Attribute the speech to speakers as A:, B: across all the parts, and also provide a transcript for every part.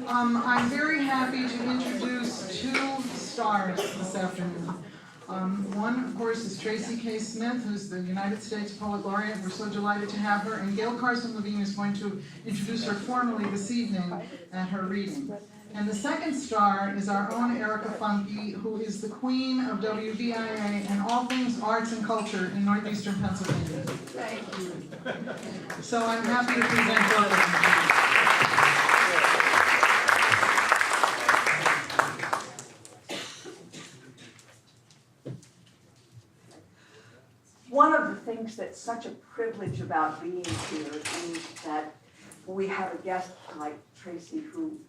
A: I'm very happy to introduce two stars this afternoon. One, of course, is Tracy K. Smith, who's the United States Poet Laureate. We're so delighted to have her. And Gail Carson Levine is going to introduce her formally this evening at her reading. And the second star is our own Erika Funke, who is the queen of WVIA and all things arts and culture in northeastern Pennsylvania.
B: Thank you.
A: So I'm happy to present both of them.
B: One of the things that's such a privilege about being here is that we have a guest like Tracy who,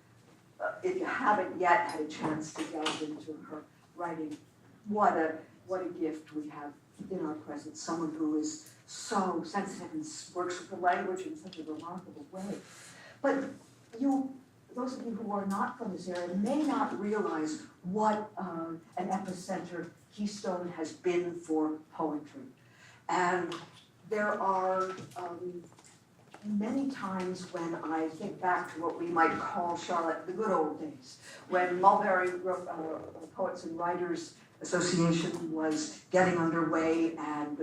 B: if you haven't yet had a chance to delve into her writing, what a gift we have in our presence. Someone who is so sensitive and works with the language in such a remarkable way. But those of you who are not from this area may not realize what an epicenter Keystone has been for poetry. And there are many times when I think back to what we might call, Charlotte, the good old days, when Mulberry Poets and Writers Association was getting underway and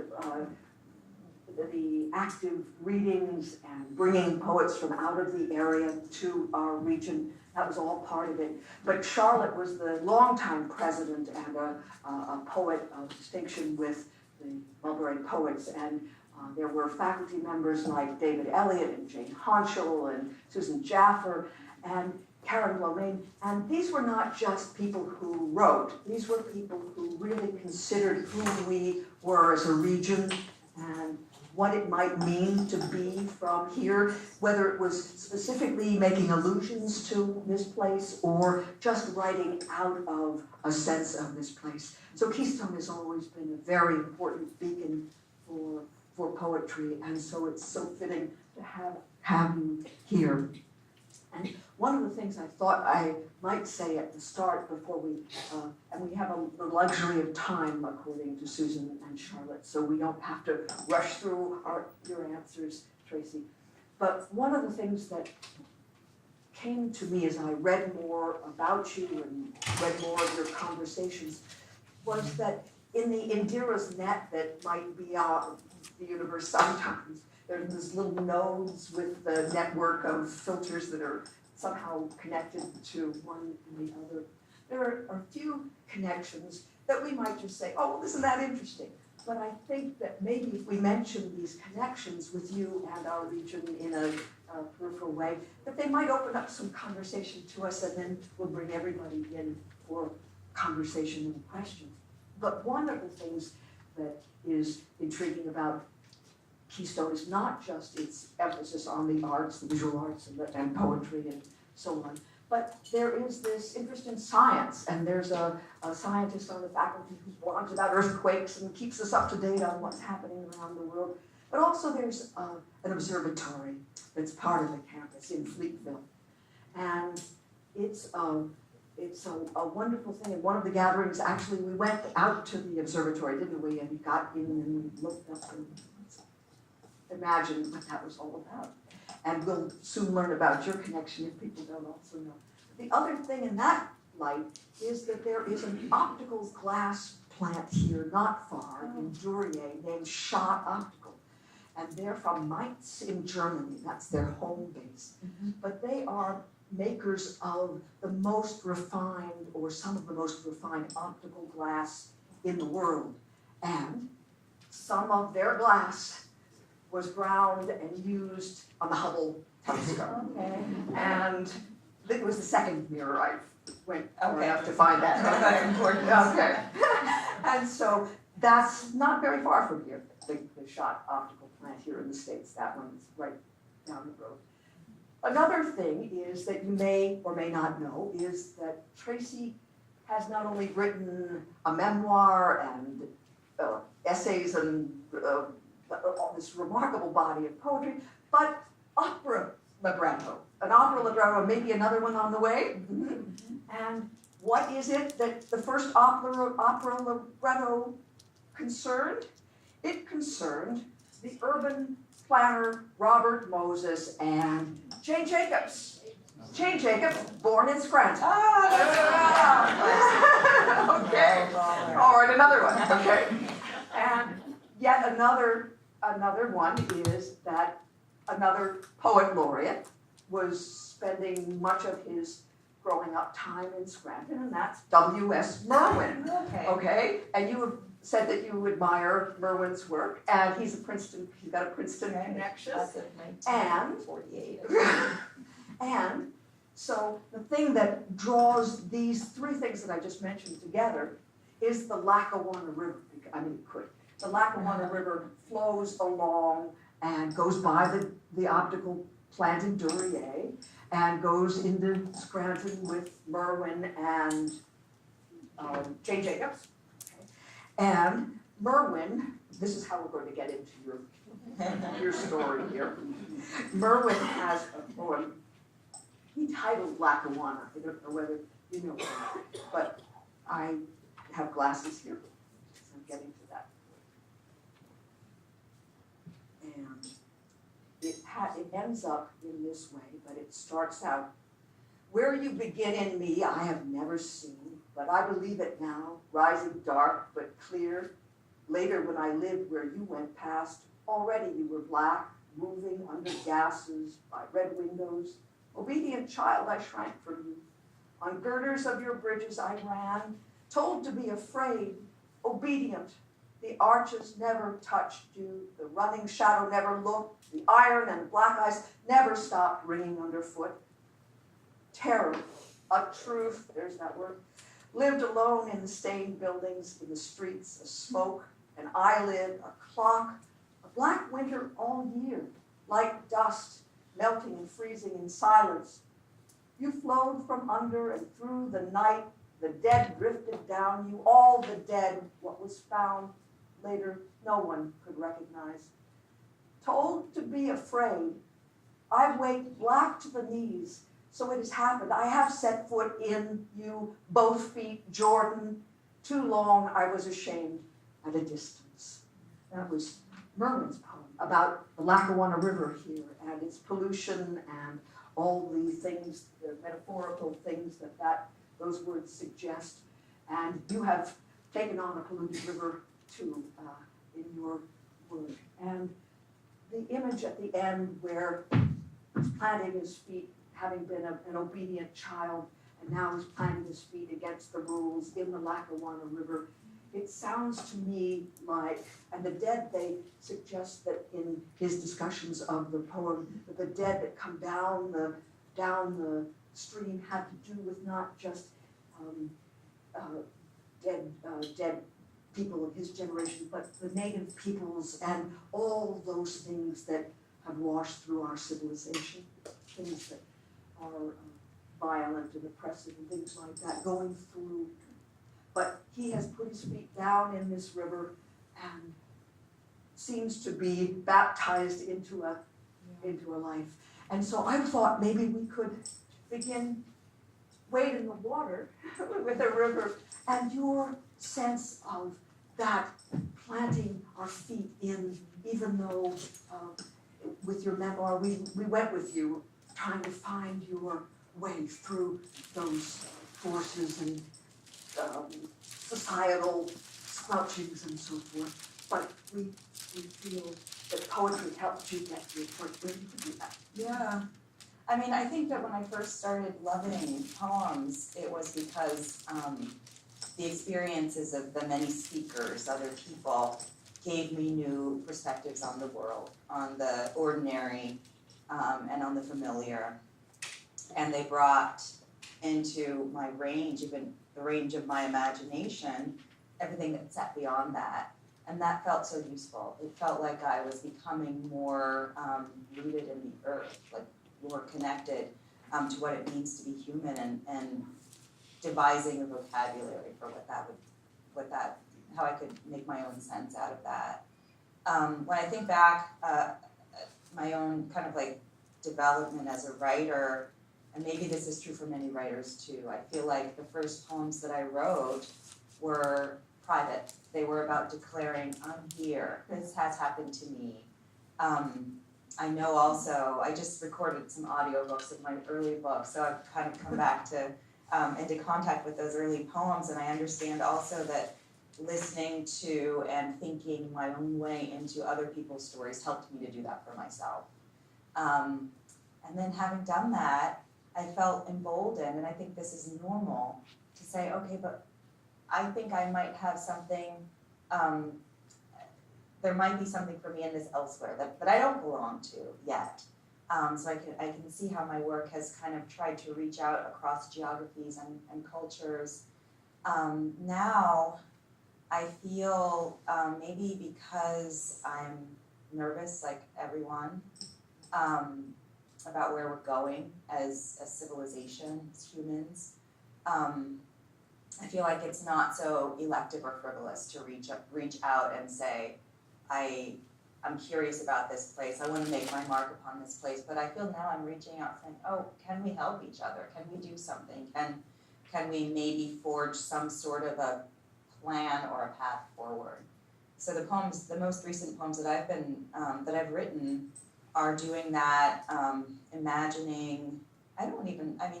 B: the active readings and bringing poets from out of the area to our region, that was all part of it. But Charlotte was the longtime president and a poet of distinction with the Mulberry Poets, and there were faculty members like David Elliott and Jane Honchel and Susan Jaffer and Karen Lomain, and these were not just people who wrote, these were people who really considered who we were as a region and what it might mean to be from here, whether it was specifically making allusions to this place or just writing out of a sense of this place. So Keystone has always been a very important beacon for poetry, and so it's so fitting to have you here. And one of the things I thought I might say at the start before we, and we have the luxury of time according to Susan and Charlotte, so we don't have to rush through your answers, Tracy. But one of the things that came to me as I read more about you and read more of your conversations was that in the Indira's net that might be the universe sometimes, there's these little nodes with the network of filters that are somehow connected to one and the other. There are a few connections that we might just say, oh, well, isn't that interesting? But I think that maybe if we mention these connections with you and our region in a peripheral way, that they might open up some conversation to us, and then we'll bring everybody in for conversation and questions. But one of the things that is intriguing about Keystone is not just its emphasis on the arts, the visual arts, and poetry and so on, but there is this interest in science, and there's a scientist on the faculty who blogs about earthquakes and keeps us up to date on what's happening around the world. But also there's an observatory that's part of the campus in Fleetville, and it's a wonderful thing. And one of the gatherings, actually, we went out to the observatory, didn't we? And got in and we looked up and imagined what that was all about. And we'll soon learn about your connection if people don't also know. The other thing in that light is that there is an optical glass plant here not far in Duryea named Schott Optical. And they're from Mainz in Germany. That's their home base. Mm-hmm. But they are makers of the most refined, or some of the most refined optical glass in the world. And some of their glass was ground and used on the Hubble telescope. Okay. And it was the second mirror I went up to find that. That's important. Okay. And so that's not very far from here, the Schott optical plant here in the States. That one's right down the road. Another thing is that you may or may not know is that Tracy has not only written a memoir and essays and this remarkable body of poetry, but opera libretto. An opera libretto, maybe another one on the way. Mm-hmm. And what is it that the first opera libretto concerned? It concerned the urban planner Robert Moses and Jane Jacobs. Jane Jacobs, born in Scranton. Okay. All right, another one. Okay. And yet another one is that another poet laureate was spending much of his growing up time in Scranton, and that's W.S. Merwin. Okay. And you have said that you admire Merwin's work, and he's got a Princeton connection. And
C: 48.
B: and so the thing that draws these three things that I just mentioned together is the Lackawanna River. The Lackawanna River flows along and goes by the optical plant in Duryea and goes into Scranton with Merwin and Jane Jacobs. Okay. And Merwin, this is how we're going to get into your story here. Merwin has a poem he titled Lackawanna. I don't know whether you know him, but I have glasses here, so I'm getting to that. And it ends up in this way, but it starts out, where you begin in me I have never seen, but I believe it now, rising dark but clear. Later when I lived where you went past, already you were black, moving under gases by red windows. Obedient child, I shrank from you. On girders of your bridges I ran, told to be afraid, obedient. The arches never touched you, the running shadow never looked, the iron and black eyes never stopped ringing underfoot. Terror, a truth, there's that word, lived alone in the stained buildings, in the streets, a smoke, an eyelid, a clock, a black winter all year, like dust, melting and freezing in silence. You flowed from under and through the night, the dead drifted down you, all the dead, what was found later no one could recognize. Told to be afraid, I waked black to the knees, so it has happened. I have set foot in you, both feet, Jordan. Too long I was ashamed at a distance. That was Merwin's poem about the Lackawanna River here and its pollution and all the things, the metaphorical things that those words suggest. And you have taken on a polluted river too in your work. And the image at the end where he's planting his feet, having been an obedient child, and now he's planting his feet against the rules in the Lackawanna River. It sounds to me like, and the dead, they suggest that in his discussions of the poem, that the dead that come down the stream had to do with not just dead people of his generation, but the native peoples and all those things that have washed through our civilization, things that are violent and oppressive and things like that, going through. But he has put his feet down in this river and seems to be baptized into a life. And so I thought maybe we could begin wade in the water with a river and your sense of that planting our feet in, even though with your memoir, we went with you trying to find your way through those forces and societal slouchings and so forth, but we feel that poetry helped you get to a point where you could do that.
C: Yeah. I mean, I think that when I first started loving poems, it was because the experiences of the many speakers, other people, gave me new perspectives on the world, on the ordinary, and on the familiar. And they brought into my range, even the range of my imagination, everything that sat beyond that. And that felt so useful. It felt like I was becoming more rooted in the earth, like more connected to what it means to be human, and devising a vocabulary for how I could make my own sense out of that. When I think back, my own kind of like development as a writer, and maybe this is true for many writers too, I feel like the first poems that I wrote were private. They were about declaring, I'm here, this has happened to me. I know also, I just recorded some audiobooks of my early books, so I've kind of come back to, into contact with those early poems, and I understand also that listening to and thinking my own way into other people's stories helped me to do that for myself. And then having done that, I felt emboldened, and I think this is normal, to say, okay, but I think I might have something, there might be something for me in this elsewhere that I don't belong to yet. So I can see how my work has kind of tried to reach out across geographies and cultures. Now, I feel maybe because I'm nervous, like everyone, about where we're going as a civilization, as humans, I feel like it's not so elective or frivolous to reach out and say, I'm curious about this place, I want to make my mark upon this place, but I feel now I'm reaching out saying, oh, can we help each other? Can we do something? Can we maybe forge some sort of a plan or a path forward? So the poems, the most recent poems that I've written are doing that, imagining,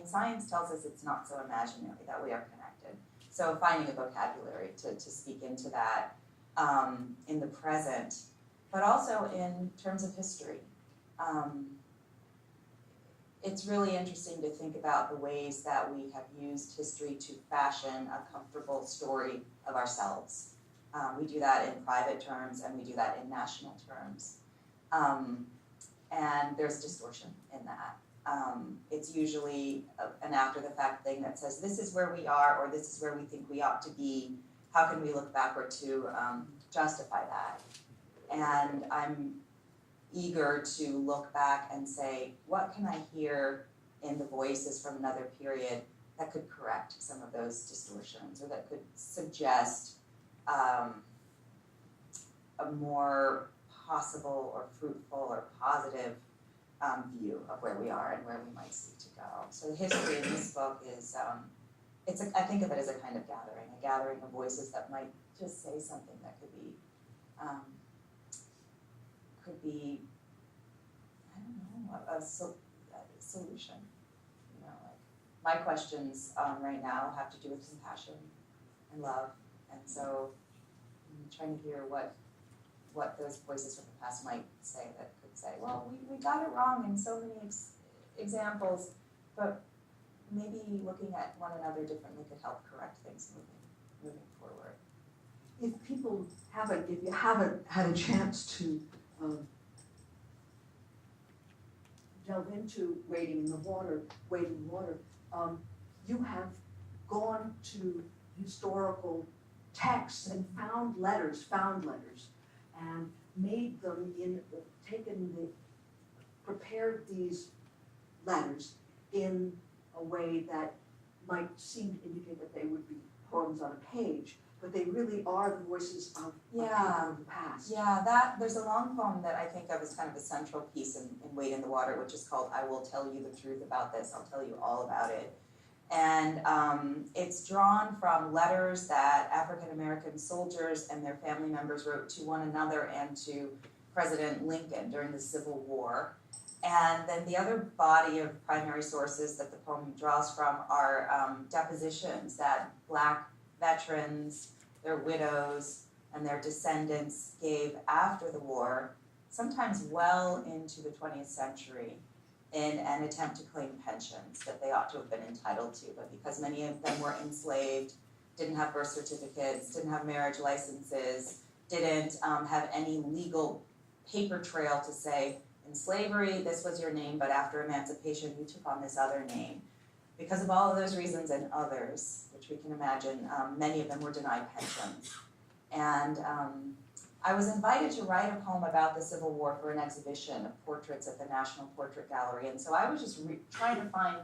C: science tells us it's not so imaginary, that we are connected. So finding a vocabulary to speak into that in the present, but also in terms of history. It's really interesting to think about the ways that we have used history to fashion a comfortable story of ourselves. We do that in private terms and we do that in national terms. And there's distortion in that. It's usually an after-the-fact thing that says, this is where we are, or this is where we think we ought to be. How can we look backward to justify that? And I'm eager to look back and say, what can I hear in the voices from another period that could correct some of those distortions, or that could suggest a more possible or fruitful or positive view of where we are and where we might seek to go. So the history in this book is, I think of it as a kind of gathering of voices that might just say something that could be, I don't know, a solution. You know, like my questions right now have to do with compassion and love, and so I'm trying to hear what those voices from the past might say that could say, well, we got it wrong in so many examples, but maybe looking at one another differently could help correct things moving forward.
B: If you haven't had a chance to delve into wading water, you have gone to historical texts and found letters, and made them prepared these letters in a way that might seem to indicate that they would be poems on a page, but they really are the voices of people of the past.
C: Yeah, there's a long poem that I think of as kind of a central piece in Wade in the Water, which is called I Will Tell You the Truth About This, I'll tell you all about it. And it's drawn from letters that African American soldiers and their family members wrote to one another and to President Lincoln during the Civil War. And then the other body of primary sources that the poem draws from are depositions that Black veterans, their widows, and their descendants gave after the war, sometimes well into the 20th century, in an attempt to claim pensions that they ought to have been entitled to. But because many of them were enslaved, didn't have birth certificates, didn't have marriage licenses, didn't have any legal paper trail to say, in slavery, this was your name, but after emancipation, you took on this other name. Because of all of those reasons and others, which we can imagine, many of them were denied pensions. And I was invited to write a poem about the Civil War for an exhibition of portraits at the National Portrait Gallery. And so I was just trying to find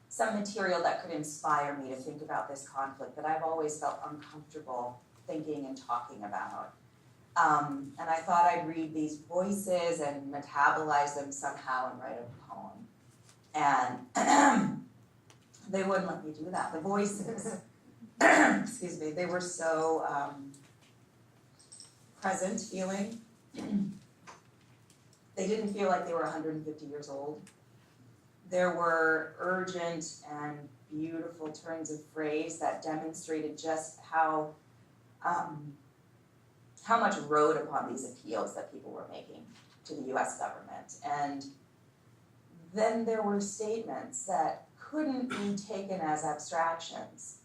C: some material that could inspire me to think about this conflict that I've always felt uncomfortable thinking and talking about. And I thought I'd read these voices and metabolize them somehow and write a poem. And they wouldn't let me do that. The voices, excuse me, they were so present feeling. They didn't feel like they were 150 years old. There were urgent and beautiful turns of phrase that demonstrated just how much rode upon these appeals that people were making to the US government. And then there were statements that couldn't be taken as abstractions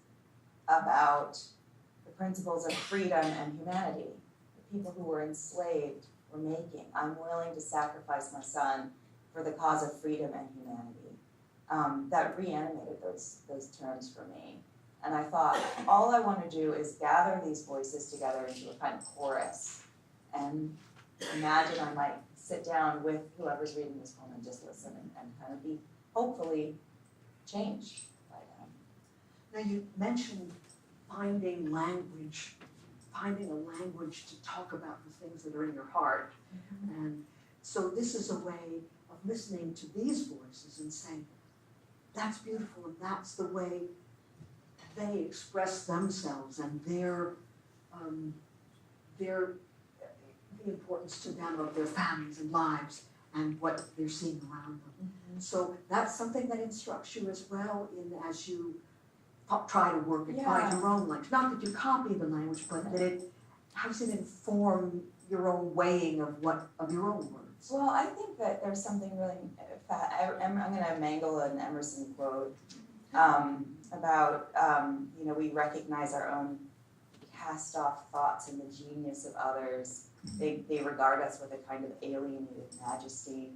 C: about the principles of freedom and humanity. The people who were enslaved were making. I'm willing to sacrifice my son for the cause of freedom and humanity. That reanimated those terms for me. And I thought, all I want to do is gather these voices together into a kind of chorus. And imagine I might sit down with whoever's reading this poem and just listen and kind of be hopefully changed by them.
B: Now you mentioned finding a language to talk about the things that are in your heart. Mm-hmm. And so this is a way of listening to these voices and saying, that's beautiful, and that's the way they express themselves and the importance to them of their families and lives and what they're seeing around them. Mm-hmm. So that's something that instructs you as well as you try to work and find your own language. Not that you copy the language, but that how does it inform your own weighing of your own words?
C: Well, I think that there's something really I'm going to mangle an Emerson quote about, we recognize our own cast-off thoughts and the genius of others. They regard us with a kind of alienated majesty,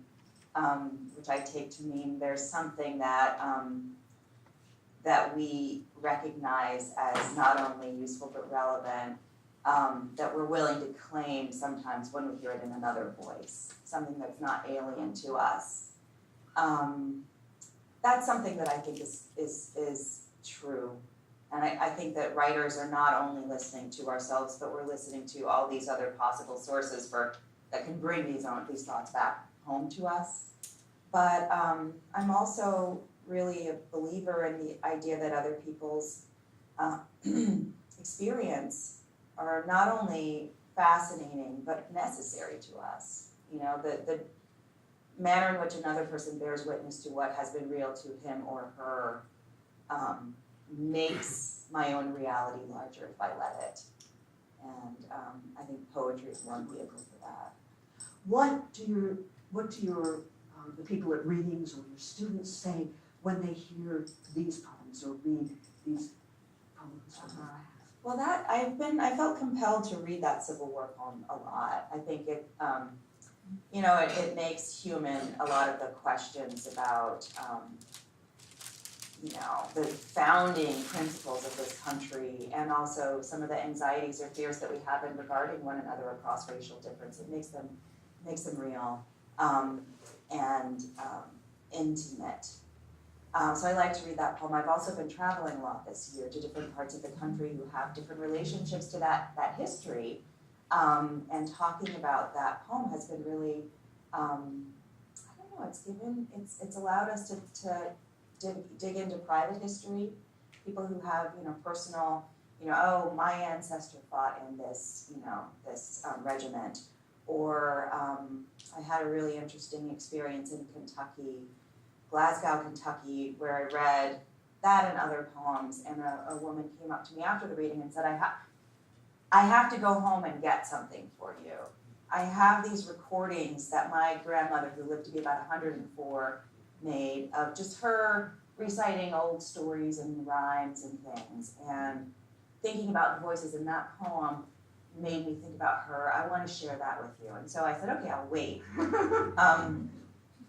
C: which I take to mean there's something that we recognize as not only useful but relevant, that we're willing to claim sometimes when we hear it in another voice, something that's not alien to us. That's something that I think is true. And I think that writers are not only listening to ourselves, but we're listening to all these other possible sources that can bring these thoughts back home to us. But I'm also really a believer in the idea that other people's experience are not only fascinating, but necessary to us. The manner in which another person bears witness to what has been real to him or her makes my own reality larger if I let it. And I think poetry is one vehicle for that.
B: What do the people at readings or your students say when they hear these poems or read these poems?
C: Well, I felt compelled to read that Civil War poem a lot. I think it makes human a lot of the questions about, the founding principles of this country, and also some of the anxieties or fears that we have in regarding one another across racial difference. It makes them real and intimate. So I like to read that poem. I've also been traveling a lot this year to different parts of the country who have different relationships to that history. And talking about that poem has been really, it's allowed us to dig into private history. People who have, personal, my ancestor fought in this, this regiment. Or I had a really interesting experience in Kentucky, Glasgow, Kentucky, where I read that and other poems, and a woman came up to me after the reading and said, I have to go home and get something for you. I have these recordings that my grandmother, who lived to be about 104, made of just her reciting old stories and rhymes and things. And thinking about the voices in that poem made me think about her. I want to share that with you. And so I said, okay, I'll wait.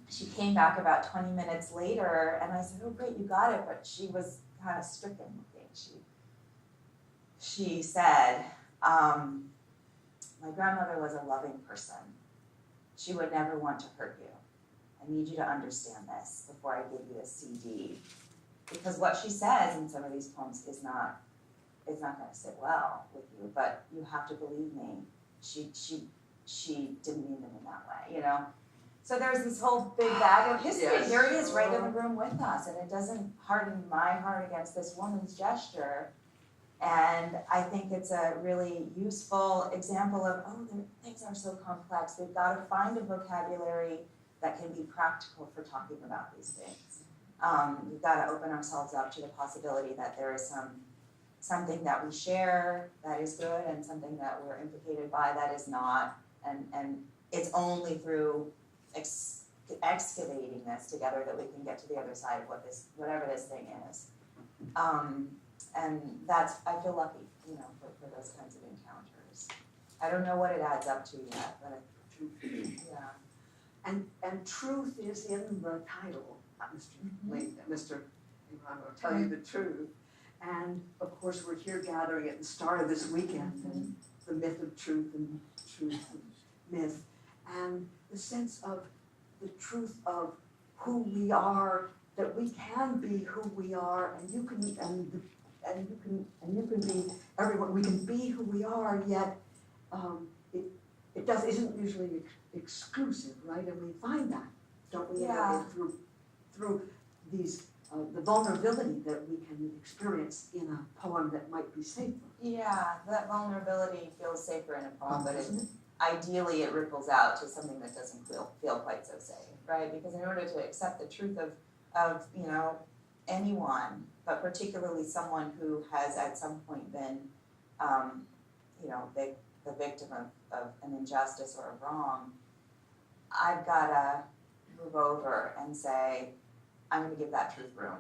C: She came back about 20 minutes later, and I said, oh, great, you got it. But she was kind of stricken looking. She said, my grandmother was a loving person. She would never want to hurt you. I need you to understand this before I give you a CD. Because what she says in some of these poems is not going to sit well with you, but you have to believe me. She didn't mean them in that way, So there's this whole big bag of history. Yes. Here it is, right in the room with us, and it doesn't harden my heart against this woman's gesture. And I think it's a really useful example of, things are so complex. We've got to find a vocabulary that can be practical for talking about these things. We've got to open ourselves up to the possibility that there is something that we share that is good and something that we're implicated by that is not. And it's only through excavating this together that we can get to the other side of whatever this thing is. And I feel lucky, for those kinds of encounters. I don't know what it adds up to yet, but yeah.
B: And truth is in the title, Mr. Ingram will tell you the truth. And of course, we're here gathering at the start of this weekend, and the myth of truth and truth and myth, and the sense of the truth of who we are, that we can be who we are, and you can be everyone. We can be who we are, yet isn't usually exclusive, right? And we find that, don't we?
C: Yeah.
B: Through these the vulnerability that we can experience in a poem that might be safer.
C: Yeah, that vulnerability feels safer in a poem, but ideally it ripples out to something that doesn't feel quite so safe, right? Because in order to accept the truth of anyone, but particularly someone who has at some point been, the victim of an injustice or a wrong, I've got to move over and say, I'm going to give that truth room.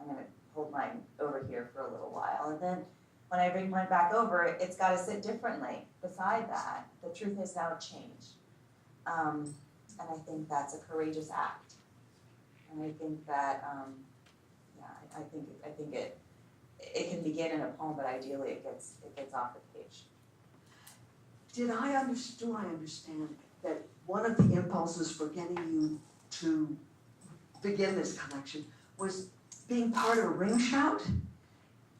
C: I'm going to hold mine over here for a little while. And then when I bring mine back over, it's got to sit differently beside that. The truth has now changed. And I think that's a courageous act. And I think that, I think it can begin in a poem, but ideally it gets off the page.
B: Do I understand that one of the impulses for getting you to begin this collection was being part of a ring shout?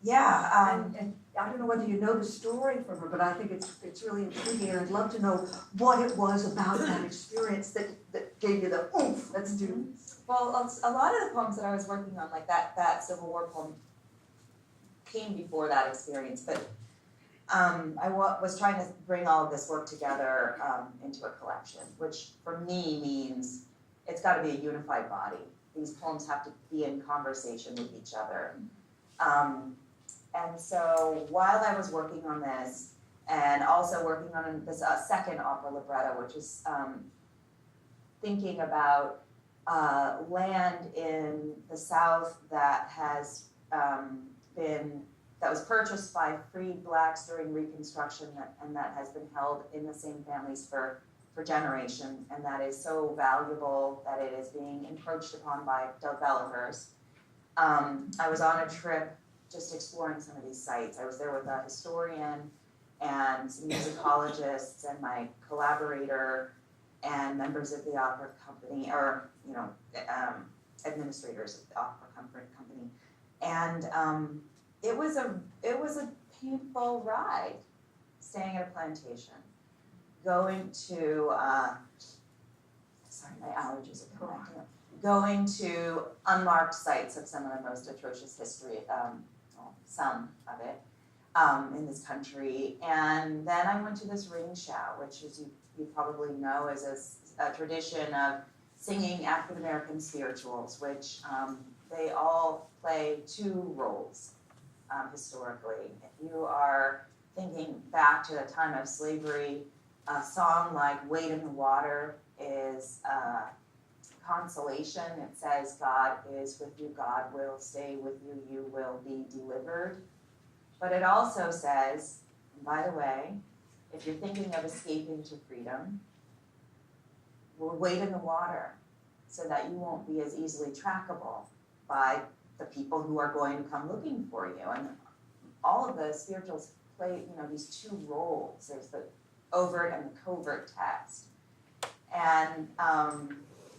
C: Yeah.
B: And I don't know whether you know the story from her, but I think it's really intriguing, and I'd love to know what it was about that experience that gave you the oomph, let's do this.
C: Well, a lot of the poems that I was working on, like that Civil War poem, came before that experience, but I was trying to bring all of this work together into a collection, which for me means it's got to be a unified body. These poems have to be in conversation with each other. And so while I was working on this, and also working on this second opera libretto, which is thinking about land in the South that has that was purchased by freed blacks during Reconstruction, and that has been held in the same families for generations, and that is so valuable that it is being encroached upon by developers. I was on a trip just exploring some of these sites. I was there with a historian and some musicologists and my collaborator and members of the opera company, or administrators of the opera company, and it was a painful ride, staying at a plantation, going to my allergies are coming back. Going to unmarked sites of some of the most atrocious history, some of it, in this country, and then I went to this ring shout, which, as you probably know, is a tradition of singing African American spirituals, which they all play two roles historically. If you are thinking back to the time of slavery, a song like Wade in the Water is consolation. It says, God is with you, God will stay with you, you will be delivered. But it also says, and by the way, if you're thinking of escaping to freedom, we'll wade in the water so that you won't be as easily trackable by the people who are going to come looking for you. And all of the spirituals play, these two roles. There's the overt and the covert text. And,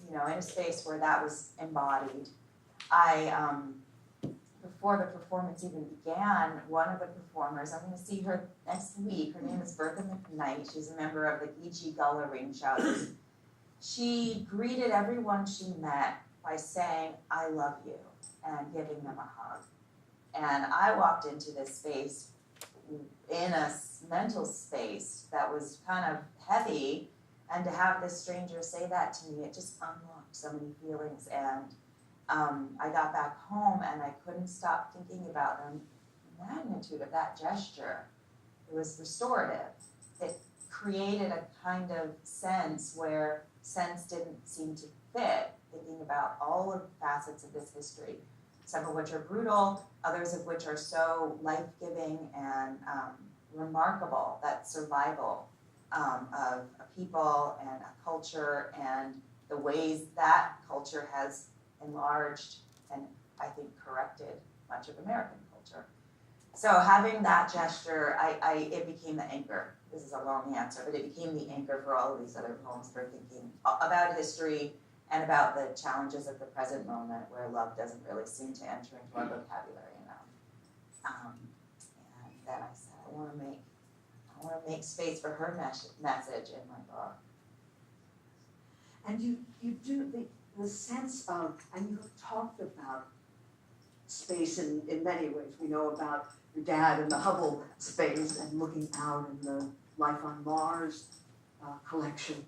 C: in a space where that was embodied, I, before the performance even began, one of the performers, I'm going to see her next week, her name is Bertha McKnight, she's a member of the Geechee Gullah Ring Shouters. She greeted everyone she met by saying, I love you, and giving them a hug. And I walked into this space in a mental space that was kind of heavy, and to have this stranger say that to me, it just unlocked so many feelings. And I got back home and I couldn't stop thinking about the magnitude of that gesture. It was restorative. It created a kind of sense where sense didn't seem to fit, thinking about all of the facets of this history, some of which are brutal, others of which are so life-giving and remarkable, that survival of a people and a culture and the ways that culture has enlarged and I think corrected much of American culture. So having that gesture, it became the anchor. This is a long answer, but it became the anchor for all of these other poems for thinking about history and about the challenges of the present moment where love doesn't really seem to enter into our vocabulary enough. And then I said, I want to make space for her message in my book.
B: And you do the sense of, and you have talked about space in many ways. We know about your dad in the Hubble space and looking out in the Life on Mars collection.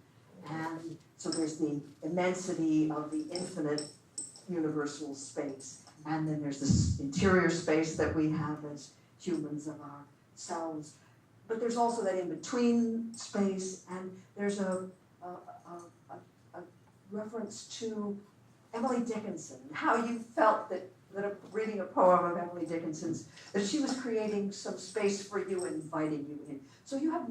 B: And so there's the immensity of the infinite universal space. And then there's this interior space that we have as humans of ourselves. But there's also that in-between space, and there's a reference to Emily Dickinson, and how you felt that reading a poem of Emily Dickinson's, that she was creating some space for you, inviting you in. So you have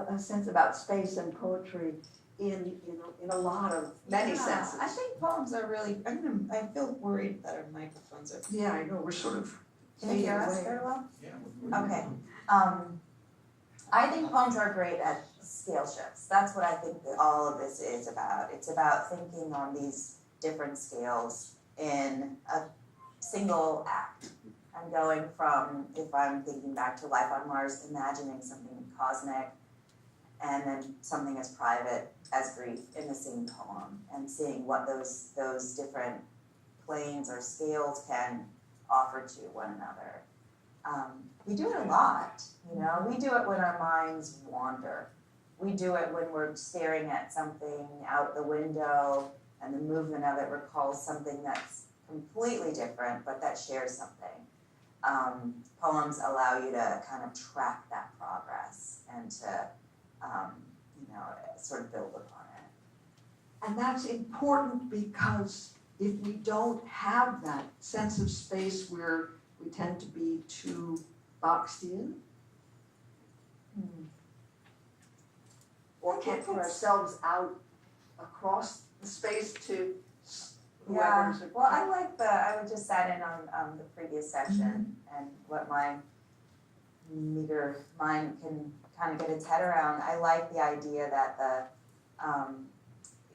B: a sense about space and poetry in a lot of many senses.
C: I think poems are really, I feel worried that our microphones are.
B: Yeah, I know, we're sort of.
C: Can you hear us
B: away.
C: very well?
D: Yeah.
C: Okay. I think poems are great at scale shifts. That's what I think that all of this is about. It's about thinking on these different scales in a single act. I'm going from, if I'm thinking back to Life on Mars, imagining something cosmic, and then something as private as grief in the same poem, and seeing what those different planes or scales can offer to one another. We do it a lot, we do it when our minds wander. We do it when we're staring at something out the window and the movement of it recalls something that's completely different, but that shares something. Poems allow you to kind of track that progress and to, sort of build upon it.
B: And that's important because if we don't have that sense of space where we tend to be too boxed in, or can't put ourselves out across the space to
C: Yeah,
B: whoever's.
C: well, I would just sat in on the previous session and what my meager mind can kind of get its head around. I like the idea that the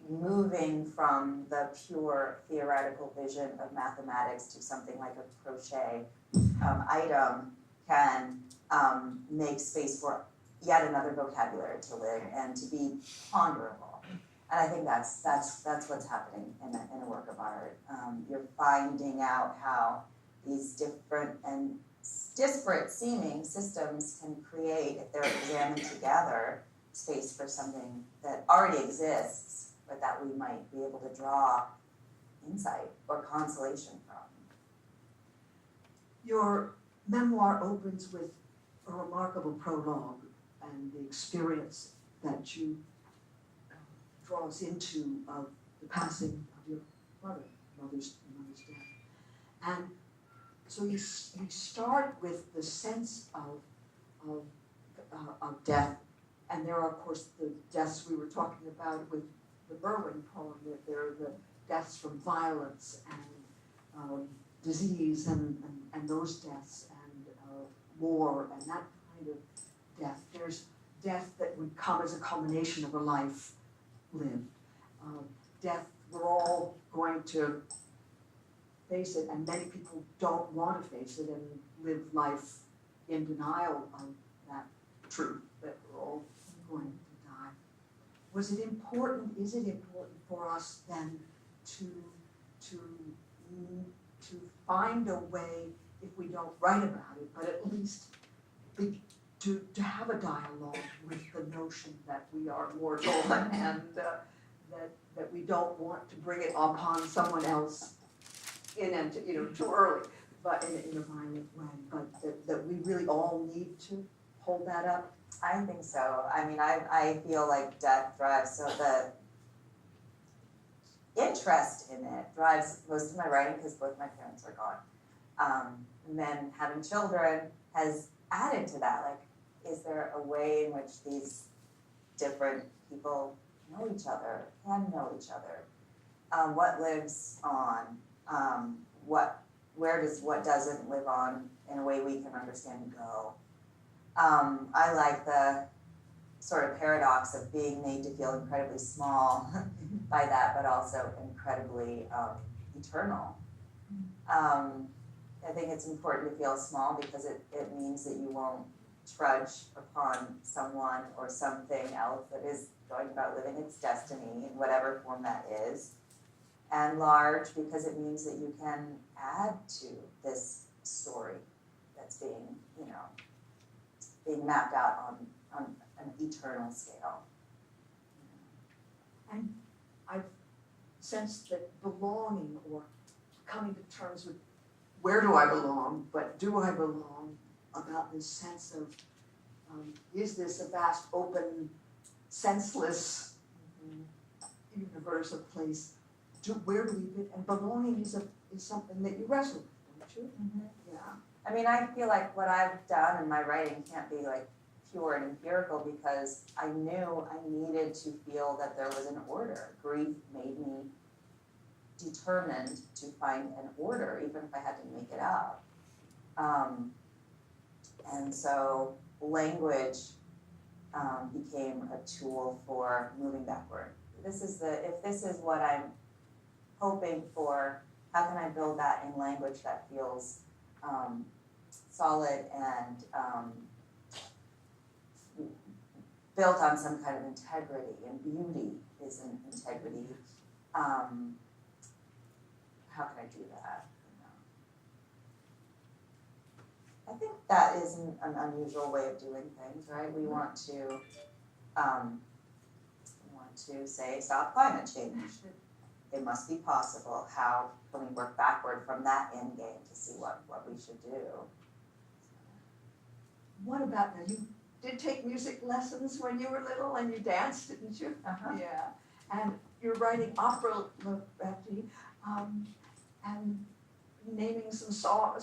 C: moving from the pure theoretical vision of mathematics to something like a crochet item can make space for yet another vocabulary to live and to be ponderable. And I think that's what's happening in a work of art. You're finding out how these different and disparate seeming systems can create, if they're examined together, space for something that already exists, but that we might be able to draw insight or consolation from.
B: Your memoir opens with a remarkable prologue and the experience that you draw us into of the passing of your mother's death. And so you start with the sense of death, and there are, of course, the deaths we were talking about with the Merwin poem, that there are the deaths from violence and disease and those deaths, and war and that kind of death. There's death that would come as a culmination of a life lived. Death, we're all going to face it, and many people don't want to face it and live life in denial of that truth, that we're all going to die. Is it important for us then to find a way if we don't write about it, but at least to have a dialogue with the notion that we are mortal and that we don't want to bring it upon someone else too early, but in a violent way, but that we really all need to hold that up.
C: I think so. I mean, I feel like death drives, so the interest in it drives most of my writing because both my parents are gone. And then having children has added to that. Like, is there a way in which these different people know each other, can know each other? What lives on? What doesn't live on in a way we can understand and go? I like the sort of paradox of being made to feel incredibly small by that, but also incredibly eternal. I think it's important to feel small because it means that you won't trudge upon someone or something else that is going about living its destiny in whatever form that is. And large because it means that you can add to this story that's being mapped out on an eternal scale.
B: And I've sensed that belonging or coming to terms with where do I belong, but do I belong, about this sense of is this a vast, open, senseless universe, a place? Where do we fit? And belonging is something that you wrestle with, don't you?
C: Mm-hmm.
B: Yeah.
C: I mean, I feel like what I've done in my writing can't be like pure and empirical because I knew I needed to feel that there was an order. Grief made me determined to find an order, even if I had to make it up. And so language became a tool for moving backward. If this is what I'm hoping for, how can I build that in language that feels solid and built on some kind of integrity, and beauty is an integrity. How can I do that? I think that is an unusual way of doing things, right? We want to say stop climate change. It must be possible. How can we work backward from that end game to see what we should do?
B: What about now? You did take music lessons when you were little and you danced, didn't you?
C: Uh-huh.
B: Yeah. And you're writing opera libretti, and naming some story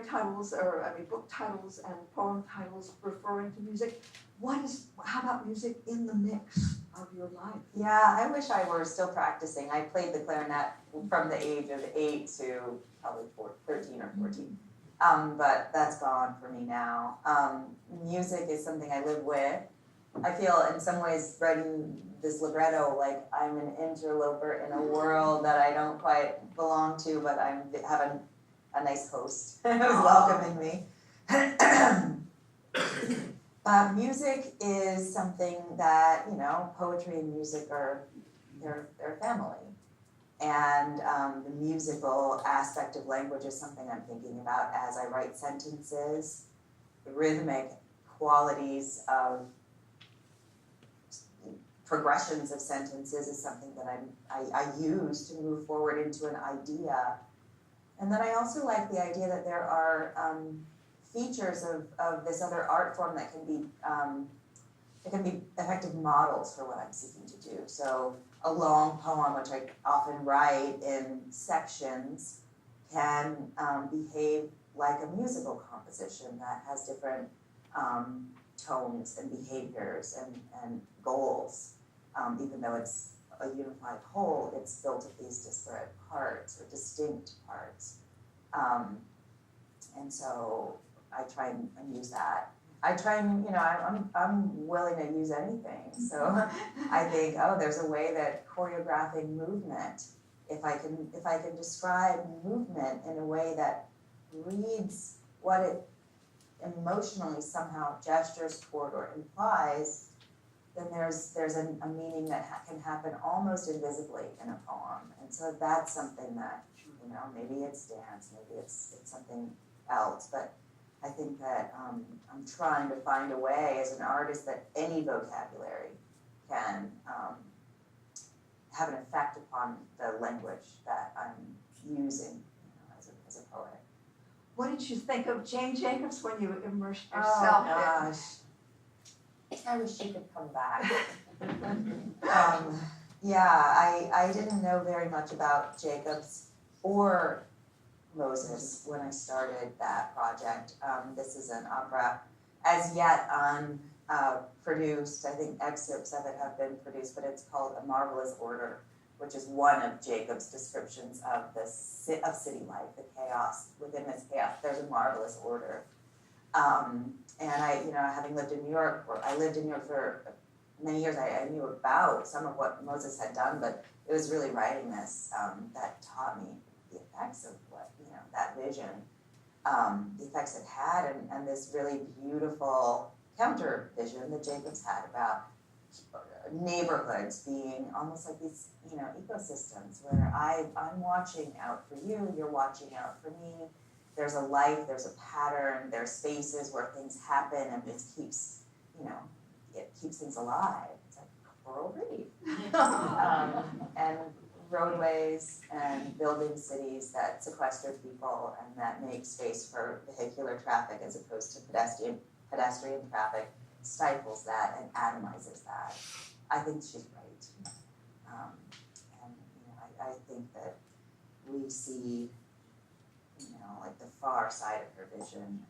B: titles, book titles and poem titles referring to music. How about music in the mix of your life?
C: Yeah, I wish I were still practicing. I played the clarinet from the age of 8 to probably 13 or 14. But that's gone for me now. Music is something I live with. I feel in some ways writing this libretto like I'm an interloper in a world that I don't quite belong to, but I have a nice host who's welcoming me. Music is something that, poetry and music are they're family. And the musical aspect of language is something I'm thinking about as I write sentences. The rhythmic qualities of progressions of sentences is something that I use to move forward into an idea. And then I also like the idea that there are features of this other art form that can be effective models for what I'm seeking to do. So a long poem, which I often write in sections, can behave like a musical composition that has different tones and behaviors and goals. Even though it's a unified whole, it's built of these disparate parts or distinct parts. And so I try and use that. I try and, I'm willing to use anything. So I think, there's a way that choreographing movement, if I can describe movement in a way that reads what it emotionally somehow gestures toward or implies, then there's a meaning that can happen almost invisibly in a poem. And so that's something that, you know, maybe it's dance, maybe it's something else, but I think that I'm trying to find a way as an artist that any vocabulary can have an effect upon the language that I'm using, you know, as a poet.
B: What did you think of Jane Jacobs when you immersed
C: Oh
B: yourself in?
C: gosh, I wish she could come back. Yeah, I didn't know very much about Jacobs or Moses when I started that project. This is an opera as yet produced. I think excerpts of it have been produced, but it's called A Marvelous Order, which is one of Jacob's descriptions of of city life, the chaos. Within this chaos, there's a marvelous order. And I, you know, having lived in New York, I lived in New York for many years, I knew about some of what Moses had done, but it was really writing this that taught me the effects of what, you know, that vision, the effects it had, and this really beautiful counter vision that Jacobs had about neighborhoods being almost like these, you know, ecosystems where I'm watching out for you, you're watching out for me. There's a life, there's a pattern, there's spaces where things happen, and it keeps, you know, it keeps things alive. It's like coral reef. And roadways and building cities that sequester people and that make space for vehicular traffic as opposed to pedestrian traffic stifles that and atomizes that. I think she's right. And you know, I think that we see, you know, like the far side of her vision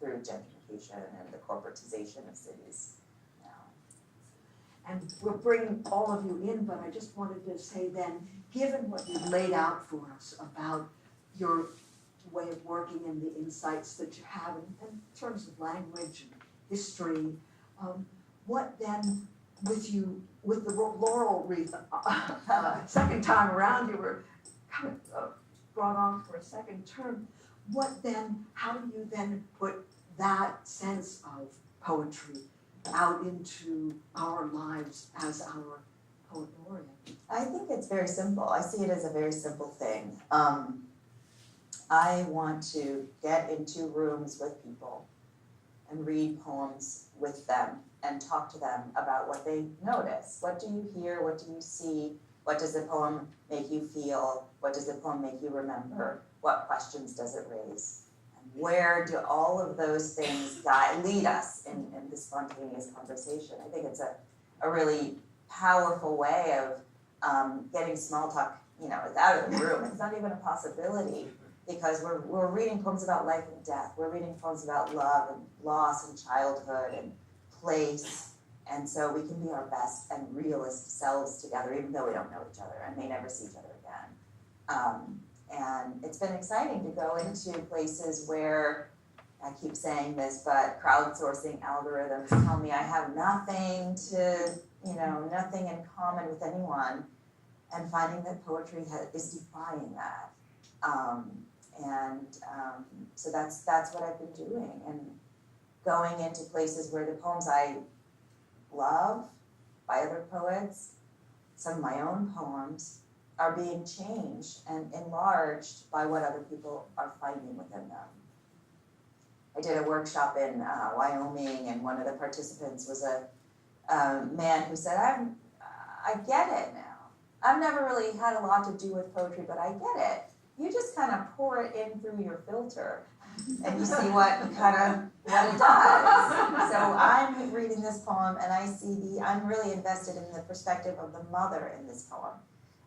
C: through gentrification and the corporatization of cities now.
B: And we'll bring all of you in, but I just wanted to say then, given what you've laid out for us about your way of working and the insights that you have in terms of language and history, what then with the laurel wreath, second time around you were kind of brought on for a second term, how do you then put that sense of poetry out into our lives as our poet laureate?
C: I think it's very simple. I see it as a very simple thing. I want to get into rooms with people and read poems with them and talk to them about what they notice. What do you hear? What do you see? What does the poem make you feel? What does the poem make you remember? What questions does it raise? And where do all of those things lead us in this spontaneous conversation? I think it's a really powerful way of getting small talk, you know, out of the room. It's not even a possibility because we're reading poems about life and death. We're reading poems about love and loss and childhood and place. And so we can be our best and realist selves together, even though we don't know each other and may never see each other again. And it's been exciting to go into places where, I keep saying this, but crowdsourcing algorithms tell me I have nothing in common with anyone, and finding that poetry is defying that. So that's what I've been doing, and going into places where the poems I love by other poets, some of my own poems, are being changed and enlarged by what other people are finding within them. I did a workshop in Wyoming, and one of the participants was a man who said, I get it now. I've never really had a lot to do with poetry, but I get it. You just kind of pour it in through your filter and you see what it does. So I'm reading this poem and I'm really invested in the perspective of the mother in this poem.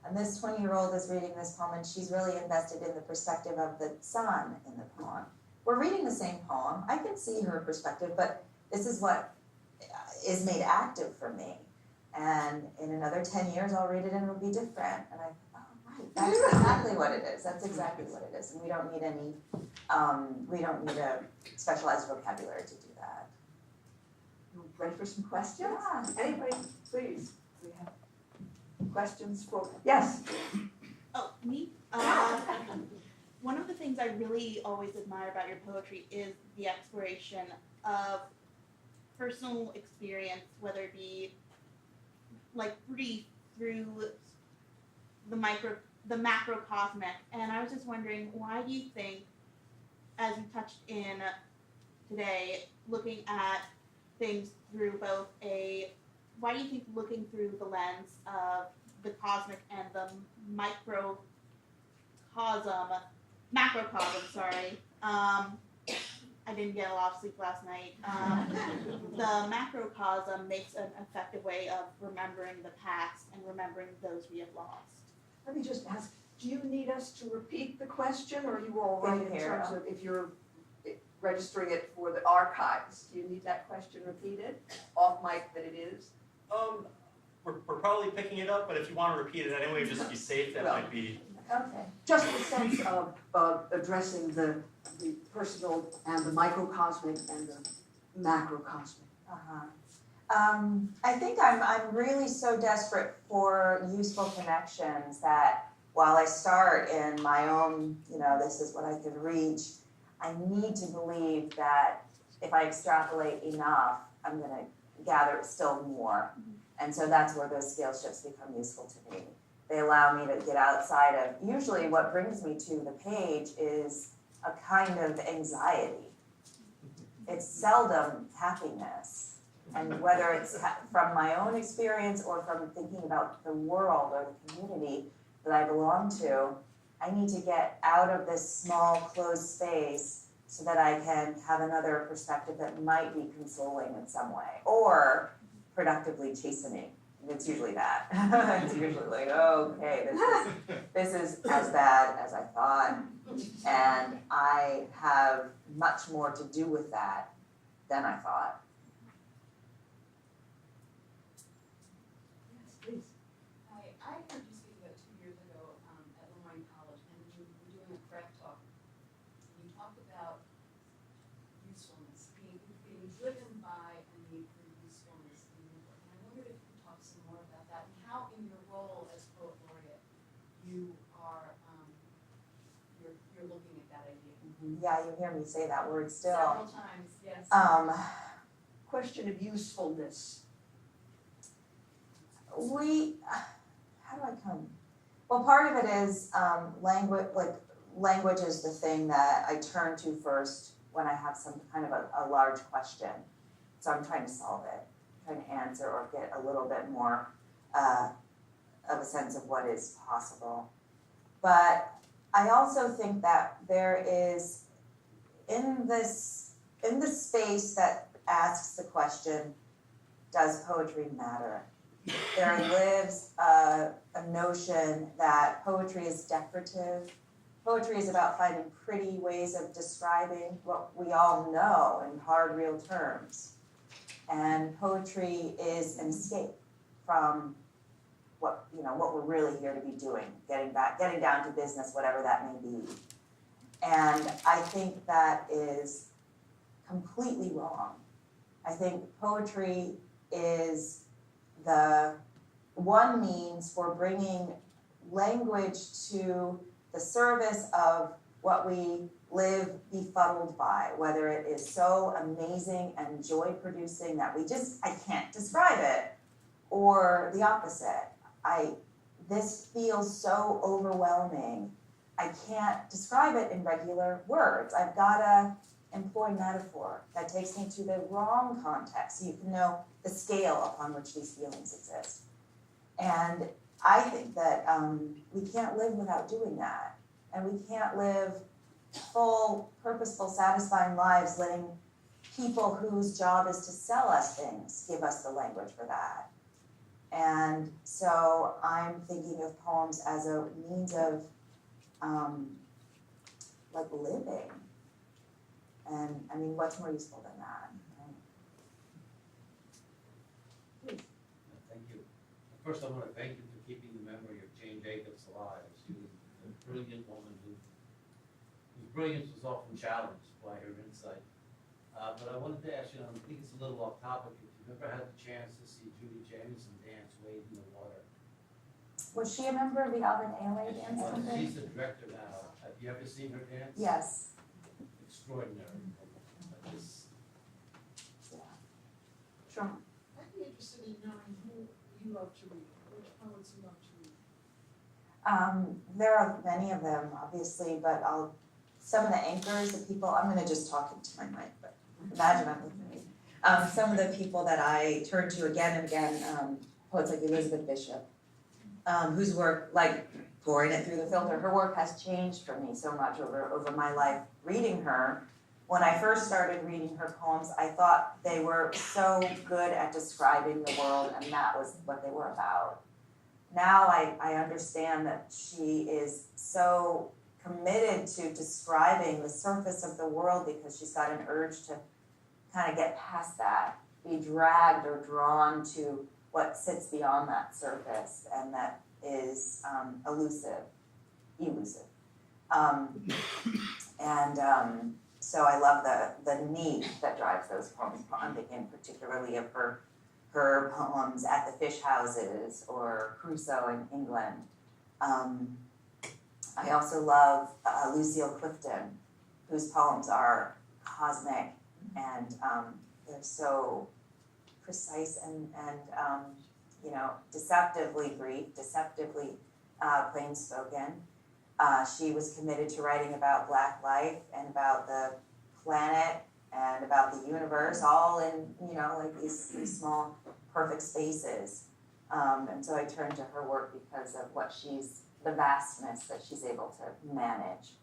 C: And this 20-year-old is reading this poem and she's really invested in the perspective of the son in the poem. We're reading the same poem. I can see her perspective, but this is what is made active for me. And in another 10 years, I'll read it and it'll be different. And that's exactly what it is. That's exactly what it is. And we don't need a specialized vocabulary to do that.
B: You ready for some questions?
C: Yeah.
B: Anybody, please. We have questions for, yes.
D: Oh, me? One of the things I really always admire about your poetry is the exploration of personal experience, whether it be like brief through the macrocosmic, and I was just wondering, why do you think, as you touched in today, looking at things through both why do you think looking through the lens of the cosmic and the macrocosm, sorry, I didn't get a lot of sleep last night. The macrocosm makes an effective way of remembering the past and remembering those we have lost.
B: Let me just ask, do you need us to repeat the question, or are you all right in terms of if you're registering it for the archives? Do you need that question repeated, off mic that it is?
E: We're probably picking it up, but if you want to repeat it anyway, just to be safe, that might be.
B: Okay. Just the sense of addressing the personal and the microcosmic and the macrocosmic.
C: I think I'm really so desperate for useful connections that while I start in my own, this is what I can reach, I need to believe that if I extrapolate enough, I'm going to gather still more. And so that's where those scale shifts become useful to me. They allow me to get outside of, usually what brings me to the page is a kind of anxiety. It's seldom happiness. And whether it's from my own experience or from thinking about the world or the community that I belong to, I need to get out of this small closed space so that I can have another perspective that might be consoling in some way or productively chastening. It's usually that. It's usually like, okay, this is as bad as I thought, and I have much more to do with that than I thought.
B: Yes, please.
F: Hi, I heard you speak about 2 years ago at Lemoyne College, and you were doing a craft talk. You talked about usefulness, being driven by a need for usefulness in your work. And I wondered if you could talk some more about that and how, in your role as poet laureate, you are you're looking at that idea.
C: Yeah, you hear me say that word still.
F: Several times, yes.
B: Question of usefulness.
C: How do I come? Well, part of it is language is the thing that I turn to first when I have some kind of a large question. So I'm trying to solve it, trying to answer or get a little bit more of a sense of what is possible. But I also think that there is, in this space that asks the question, does poetry matter? There lives a notion that poetry is decorative. Poetry is about finding pretty ways of describing what we all know in hard, real terms. And poetry is an escape from what we're really here to be doing, getting down to business, whatever that may be. And I think that is completely wrong. I think poetry is the one means for bringing language to the service of what we live befuddled by, whether it is so amazing and joy-producing that I can't describe it, or the opposite. This feels so overwhelming, I can't describe it in regular words. I've gotta employ metaphor that takes me to the wrong context, so you can know the scale upon which these feelings exist. And I think that we can't live without doing that. And we can't live full, purposeful, satisfying lives letting people whose job is to sell us things give us the language for that. And so I'm thinking of poems as a means of living. And I mean, what's more useful than that? Right?
G: Thank you. First, I want to thank you for keeping the memory of Jane Jacobs alive. She was a brilliant woman whose brilliance was often challenged by her insight. But I wanted to ask you, I think it's a little off topic, if you've ever had the chance to see Judy Jamieson dance Wade in the Water.
C: Was she a member of the Alvin Ailey dance company?
G: She's the director now. Have you ever seen her dance?
C: Yes.
G: Extraordinary.
B: Sure.
H: I'd be interested in knowing who you love to read, which poets you love to read.
C: There are many of them, obviously, but some of the anchors, the people, I'm gonna just talk into my mic, but imagine I'm looking at me. Some of the people that I turn to again and again, poets like Elizabeth Bishop, whose work, like pouring it through the filter, her work has changed for me so much over my life reading her. When I first started reading her poems, I thought they were so good at describing the world, and that was what they were about. Now I understand that she is so committed to describing the surface of the world because she's got an urge to kind of get past that, be dragged or drawn to what sits beyond that surface, and that is elusive. So I love the need that drives those poems. I'm thinking particularly of her poems At the Fish Houses or Crusoe in England. I also love Lucille Clifton, whose poems are cosmic and they're so precise and deceptively brief, deceptively plain spoken. She was committed to writing about Black life and about the planet and about the universe, all in, like these small, perfect spaces. And so I turn to her work because of the vastness that she's able to manage.